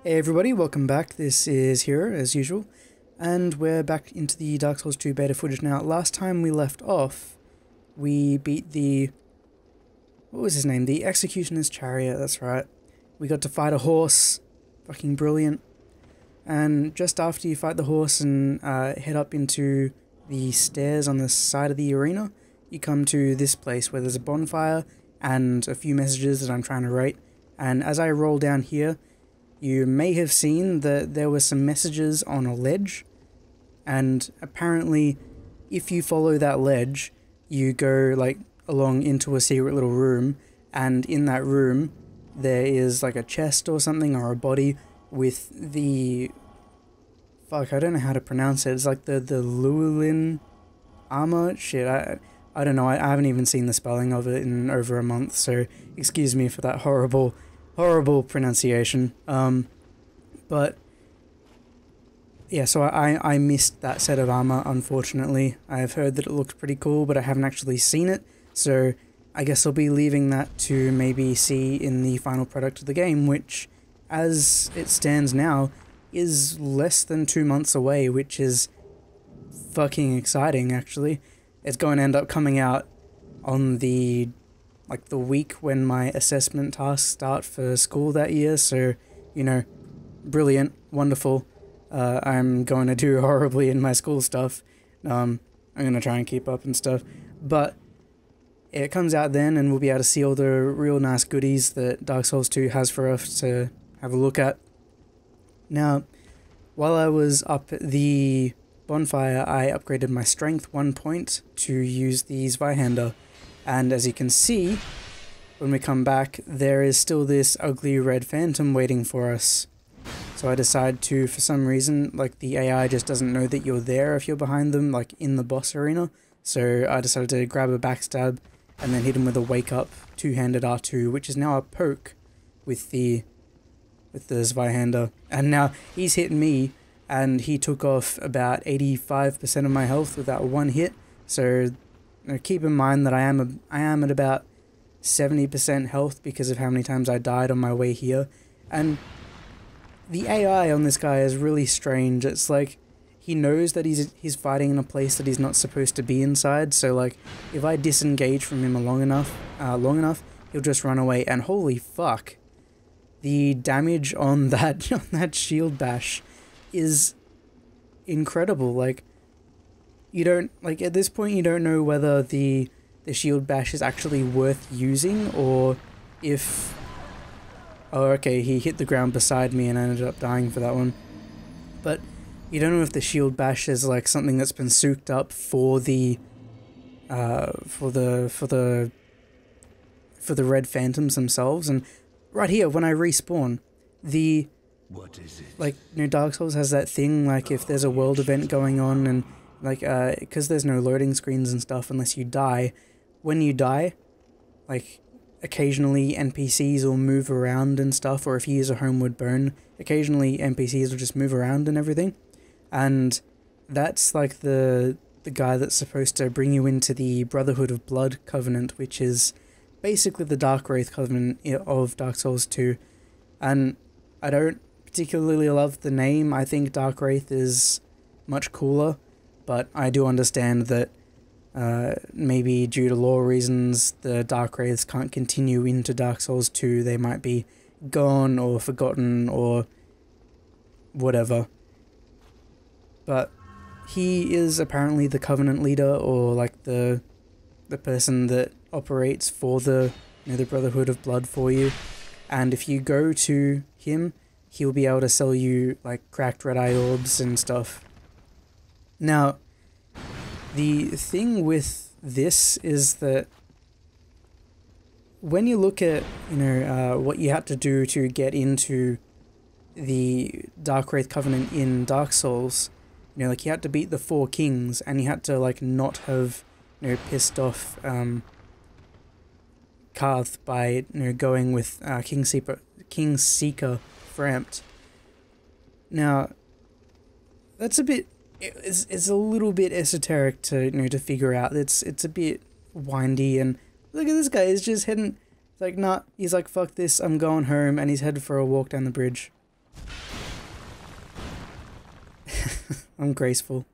Hey everybody, welcome back. This is Hero, as usual, and we're back into the Dark Souls 2 beta footage now. Last time we left off, we beat the... what was his name? The Executioner's Chariot, that's right. We got to fight a horse. Fucking brilliant. And just after you fight the horse and head up into the stairs on the side of the arena, you come to this place where there's a bonfire and a few messages that I'm trying to write. And as I roll down here, you may have seen that there were some messages on a ledge, and apparently if you follow that ledge, you go like along into a secret little room, and in that room there is like a chest or something, or a body with the... fuck, I don't know how to pronounce it. It's like the Llewellyn armor? Shit, I don't know. I haven't even seen the spelling of it in over a month, so excuse me for that horrible pronunciation. But yeah, so I missed that set of armor, unfortunately. I've heard that it looked pretty cool, but I haven't actually seen it, so I guess I'll be leaving that to maybe see in the final product of the game, which, as it stands now, is less than 2 months away, which is fucking exciting, actually. It's going to end up coming out on the week when my assessment tasks start for school that year, so, you know, brilliant, wonderful. I'm going to do horribly in my school stuff. I'm going to try and keep up and stuff, but it comes out then and we'll be able to see all the real nice goodies that Dark Souls 2 has for us to have a look at. Now, while I was up at the bonfire, I upgraded my strength 1 point to use the Zweihander. And as you can see, when we come back, there is still this ugly red phantom waiting for us. So I decide to, for some reason, like the AI just doesn't know that you're there if you're behind them, like in the boss arena. So I decided to grab a backstab and then hit him with a wake up two-handed R2, which is now a poke with the Zweihander. And now he's hit me and he took off about 85% of my health with that one hit. So keep in mind that I am at about 70% health because of how many times I died on my way here. And the AI on this guy is really strange. It's like he knows that he's fighting in a place that he's not supposed to be inside. So like if I disengage from him long enough, he'll just run away. And holy fuck, the damage on that shield bash is incredible. Like, you don't, like, at this point you don't know whether the shield bash is actually worth using, or if... oh, okay, he hit the ground beside me and I ended up dying for that one. But you don't know if the shield bash is like something that's been souped up for the red phantoms themselves. And right here, when I respawn, what is it? Like, you know, Dark Souls has that thing, like, if there's a world event going on and, like, because there's no loading screens and stuff unless you die, when you die, like, occasionally NPCs will move around and stuff, or if you use a homeward bone, occasionally NPCs will just move around and everything. And that's, like, the guy that's supposed to bring you into the Brotherhood of Blood Covenant, which is basically the Dark Wraith Covenant of Dark Souls 2. And I don't particularly love the name. I think Dark Wraith is much cooler, but I do understand that maybe due to lore reasons the Dark Wraiths can't continue into Dark Souls 2. They might be gone or forgotten or whatever. But he is apparently the Covenant leader, or like the person that operates for the Brotherhood of Blood for you. And if you go to him, he'll be able to sell you like cracked red eye orbs and stuff. Now, the thing with this is that when you look at, you know, what you had to do to get into the Dark Wraith Covenant in Dark Souls, you know, like you had to beat the 4 kings, and you had to like not have, you know, pissed off Karth by, you know, going with Kingseeker Frampt. Now, that's a bit... it's a little bit esoteric to, you know, to figure out. It's a bit windy, and look at this guy, he's just heading... It's like, nah, he's like, fuck this, I'm going home, and he's headed for a walk down the bridge. I'm graceful.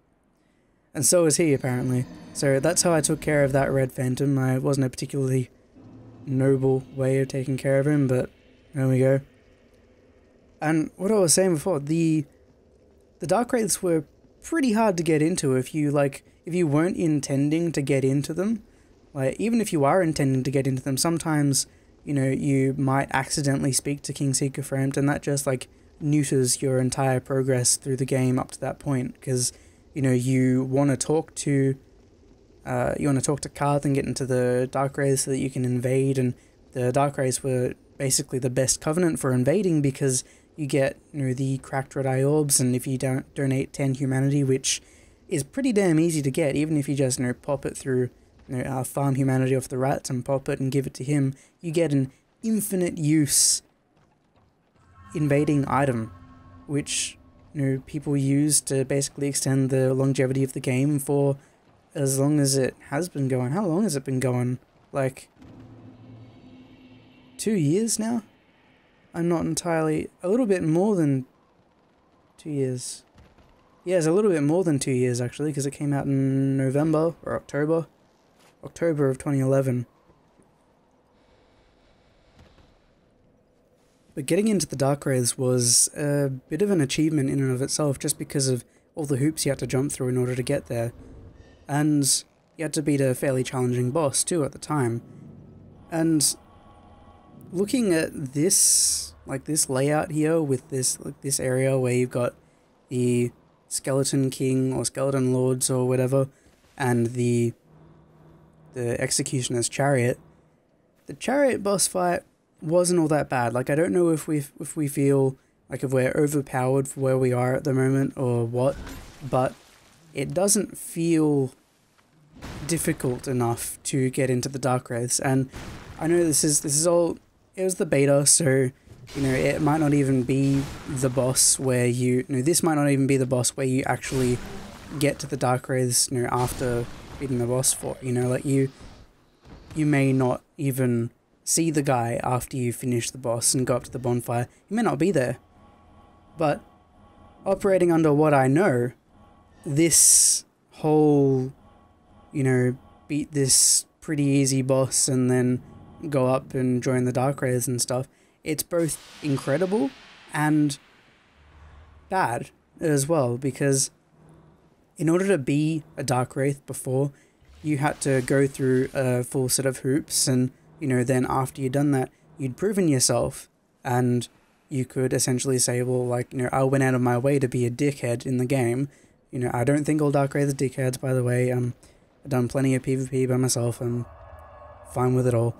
And so is he, apparently. So that's how I took care of that red phantom. It wasn't a particularly noble way of taking care of him, but there we go. And what I was saying before, the dark wraiths were pretty hard to get into if you weren't intending to get into them. Like, even if you are intending to get into them, sometimes, you know, you might accidentally speak to Kingseeker Framed, and that just, like, neuters your entire progress through the game up to that point, because, you know, you want to talk to Karth and get into the Dark Wraiths so that you can invade, and the Dark Wraiths were basically the best covenant for invading because you get, you know, the cracked red eye orbs, and if you don't donate 10 humanity, which is pretty damn easy to get, even if you just, you know, pop it through, you know, farm humanity off the rats and pop it and give it to him, you get an infinite use invading item, which, you know, people use to basically extend the longevity of the game for as long as it has been going. How long has it been going? Like 2 years now? I'm not entirely... a little bit more than 2 years. Yeah, it's a little bit more than 2 years actually, because it came out in November or October. October of 2011. But getting into the Dark Wraiths was a bit of an achievement in and of itself, just because of all the hoops you had to jump through in order to get there. And you had to beat a fairly challenging boss too at the time. And looking at this, like this layout here with this area where you've got the Skeleton King or Skeleton Lords or whatever, and the Executioner's Chariot, the Chariot boss fight wasn't all that bad. Like, I don't know if we feel like if we're overpowered for where we are at the moment or what, but it doesn't feel difficult enough to get into the Dark Wraiths. And I know this is all, it was the beta, so, you know, it might not even be the boss where this might not even be the boss where you actually get to the Dark Wraiths, you know, after beating the boss for, you know, like you may not even see the guy after you finish the boss and go up to the bonfire. He may not be there. But operating under what I know, this whole, you know, beat this pretty easy boss and then go up and join the Dark Wraiths and stuff, it's both incredible and bad as well, because in order to be a Dark Wraith before, you had to go through a full set of hoops, and, you know, then after you'd done that, you'd proven yourself, and you could essentially say, well, like, you know, I went out of my way to be a dickhead in the game. You know, I don't think all Dark Wraiths are dickheads, by the way. I've done plenty of PvP by myself. I'm fine with it all.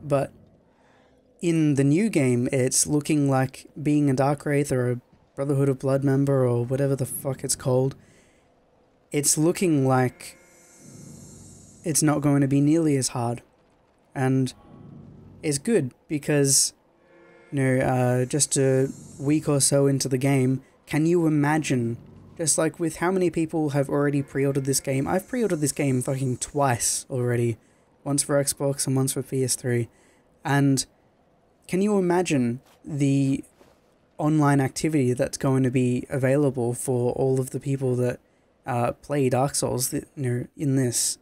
But in the new game, it's looking like being a Dark Wraith or a Brotherhood of Blood member or whatever the fuck it's called. It's looking like it's not going to be nearly as hard. And it's good because, you know, just a week or so into the game, can you imagine, just like with how many people have already pre-ordered this game? I've pre-ordered this game fucking twice already. Once for Xbox and once for PS3. And can you imagine the online activity that's going to be available for all of the people that play Dark Souls, you know, in this?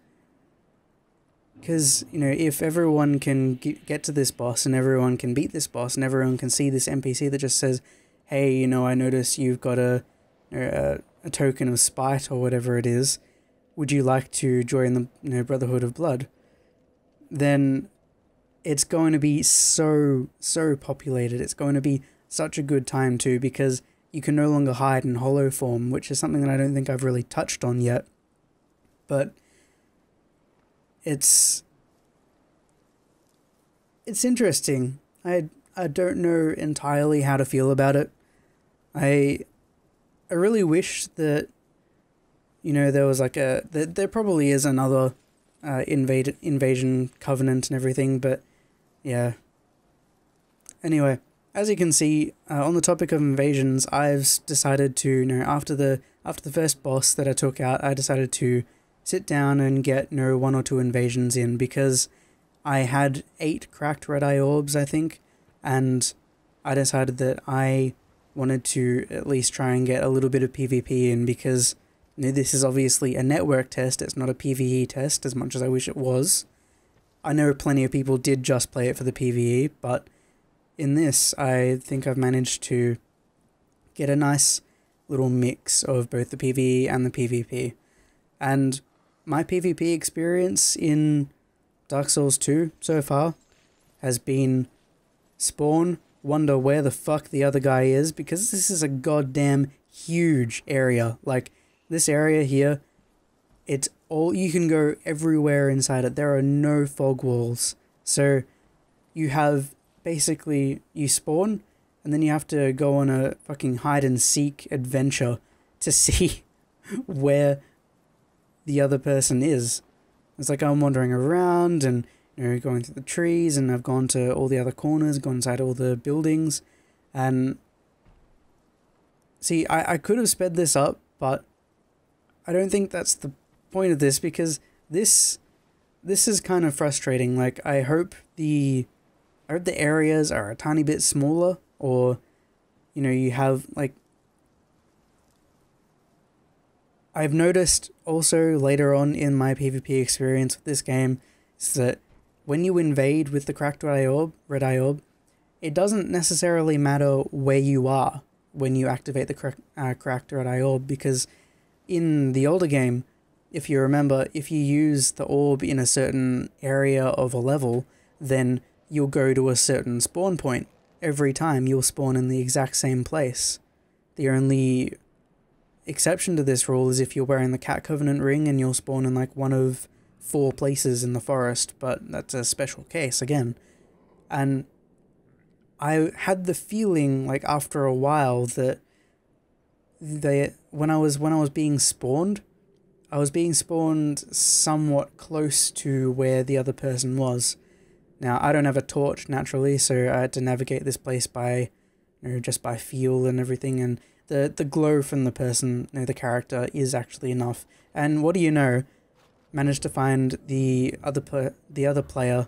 Because, you know, if everyone can get to this boss and everyone can beat this boss and everyone can see this NPC that just says, hey, you know, I notice you've got a token of spite or whatever it is, would you like to join the, you know, Brotherhood of Blood? Then it's going to be so populated. It's going to be such a good time too, because you can no longer hide in hollow form, which is something that I don't think I've really touched on yet. But it's interesting. I don't know entirely how to feel about it. I really wish that, you know, there was like there probably is another invasion covenant and everything, but yeah. Anyway, as you can see, on the topic of invasions, I've decided to, you know, after the first boss that I took out, I decided to sit down and get, you know, 1 or 2 invasions in, because I had 8 cracked red eye orbs, I think, and I decided that I wanted to at least try and get a little bit of PvP in, because this is obviously a network test, it's not a PvE test, as much as I wish it was. I know plenty of people did just play it for the PvE, but in this, I think I've managed to get a nice little mix of both the PvE and the PvP. And my PvP experience in Dark Souls 2 so far has been spawn, wonder where the fuck the other guy is, because this is a goddamn huge area. Like, this area here, it's all, you can go everywhere inside it. There are no fog walls. So you have, basically, you spawn, and then you have to go on a fucking hide and seek adventure to see where the other person is. It's like I'm wandering around and, going through the trees, and I've gone to all the other corners, gone inside all the buildings, and see, I could have sped this up, but I don't think that's the point of this, because this is kind of frustrating. Like, I hope the areas are a tiny bit smaller, or, you have, like, I've noticed also later on in my PvP experience with this game is that when you invade with the cracked red eye orb, it doesn't necessarily matter where you are when you activate the cracked red eye orb, because in the older game, if you remember, if you use the orb in a certain area of a level, then you'll go to a certain spawn point. Every time you'll spawn in the exact same place. The only exception to this rule is if you're wearing the Cat Covenant ring and you'll spawn in like one of 4 places in the forest, but that's a special case again. And I had the feeling, like, after a while that when I was being spawned, I was being spawned somewhat close to where the other person was. Now, I don't have a torch, naturally, so I had to navigate this place by, just by feel and everything, and the glow from the person, the character, is actually enough. And what do you know? Managed to find the other player.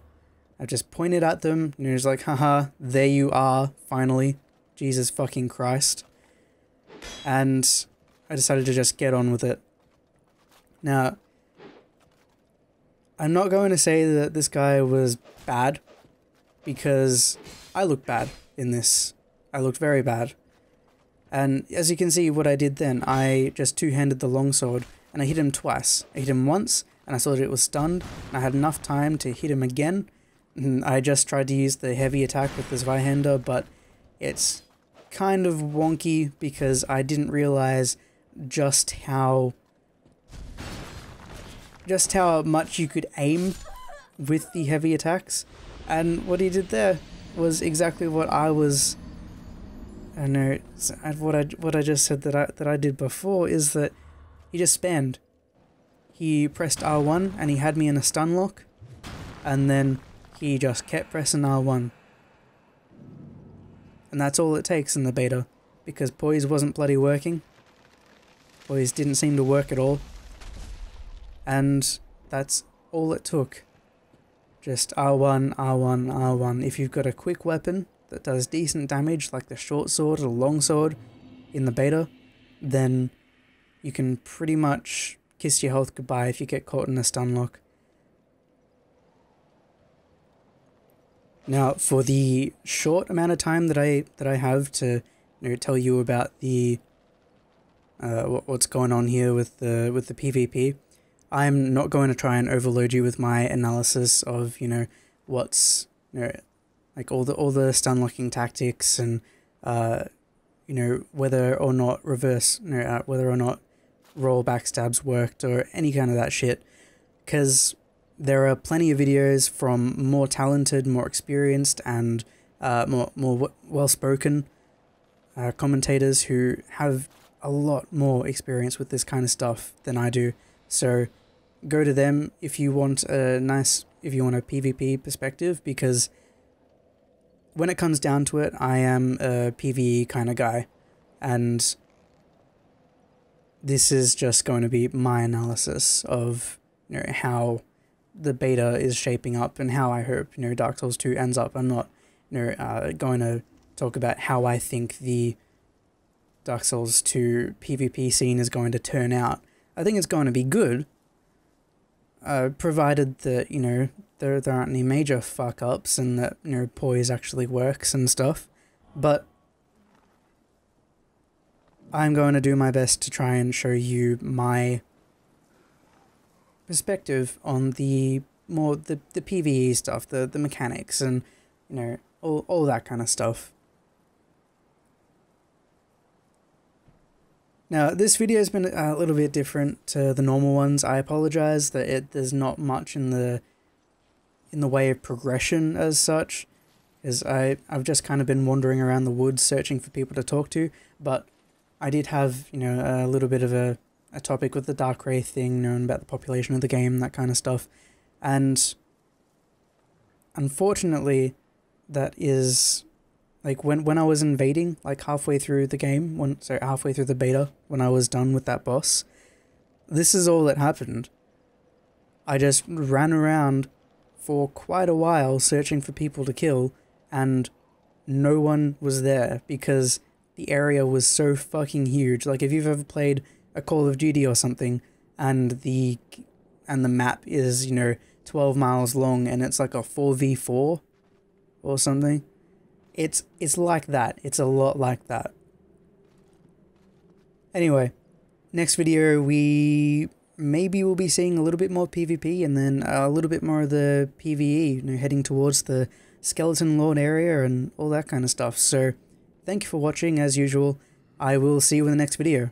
I just pointed at them, and it was like, haha, there you are, finally. Jesus fucking Christ. And I decided to just get on with it. Now, I'm not going to say that this guy was bad, because I looked bad in this. I looked very bad. And as you can see what I did then, I just two-handed the longsword, and I hit him twice. I hit him once, and I saw that it was stunned, and I had enough time to hit him again. And I just tried to use the heavy attack with the Zweihander, but it's kind of wonky, because I didn't realize just how much you could aim with the heavy attacks. And what he did there was exactly what I was, I don't know, what I just said that I did before, is that he just spammed. He pressed R1 and he had me in a stun lock, and then he just kept pressing R1. And that's all it takes in the beta, because poise wasn't bloody working. Poise didn't seem to work at all. And that's all it took. Just R1, R1, R1. If you've got a quick weapon that does decent damage, like the short sword or the long sword in the beta, then you can pretty much kiss your health goodbye if you get caught in a stun lock. Now, for the short amount of time that I have to tell you about the what's going on here with the PvP, I'm not going to try and overload you with my analysis of what's like all the stun locking tactics, and whether or not whether or not roll backstabs worked or any kind of that shit, because there are plenty of videos from more talented, more experienced, and more well-spoken commentators who have a lot more experience with this kind of stuff than I do. So go to them if you want a PvP perspective, because when it comes down to it, I am a PvE kind of guy, and this is just going to be my analysis of how the beta is shaping up and how I hope Dark Souls 2 ends up. I'm not going to talk about how I think the Dark Souls 2 PvP scene is going to turn out. I think it's going to be good, provided that, you know, there aren't any major fuck-ups and that, you know, poise actually works and stuff. But I'm going to do my best to try and show you my perspective on the PvE stuff, the mechanics, and, you know, all that kind of stuff. Now, this video has been a little bit different to the normal ones. I apologize that there's not much in the way of progression as such, as I've just kind of been wandering around the woods searching for people to talk to, but I did have, you know, a little bit of a topic with the Dark Wraith thing, known about the population of the game, that kind of stuff, and unfortunately, that is, like, when I was invading, like, halfway through the game, halfway through the beta, when I was done with that boss, this is all that happened. I just ran around for quite a while searching for people to kill, and no one was there, because the area was so fucking huge. Like, if you've ever played a Call of Duty or something, and the map is, you know, 12 miles long, and it's like a 4v4 or something, it's like that. It's a lot like that. Anyway, next video we maybe will be seeing a little bit more PvP, and then a little bit more of the PvE, you know, heading towards the Skeleton Lord area and all that kind of stuff. So, thank you for watching, as usual. I will see you in the next video.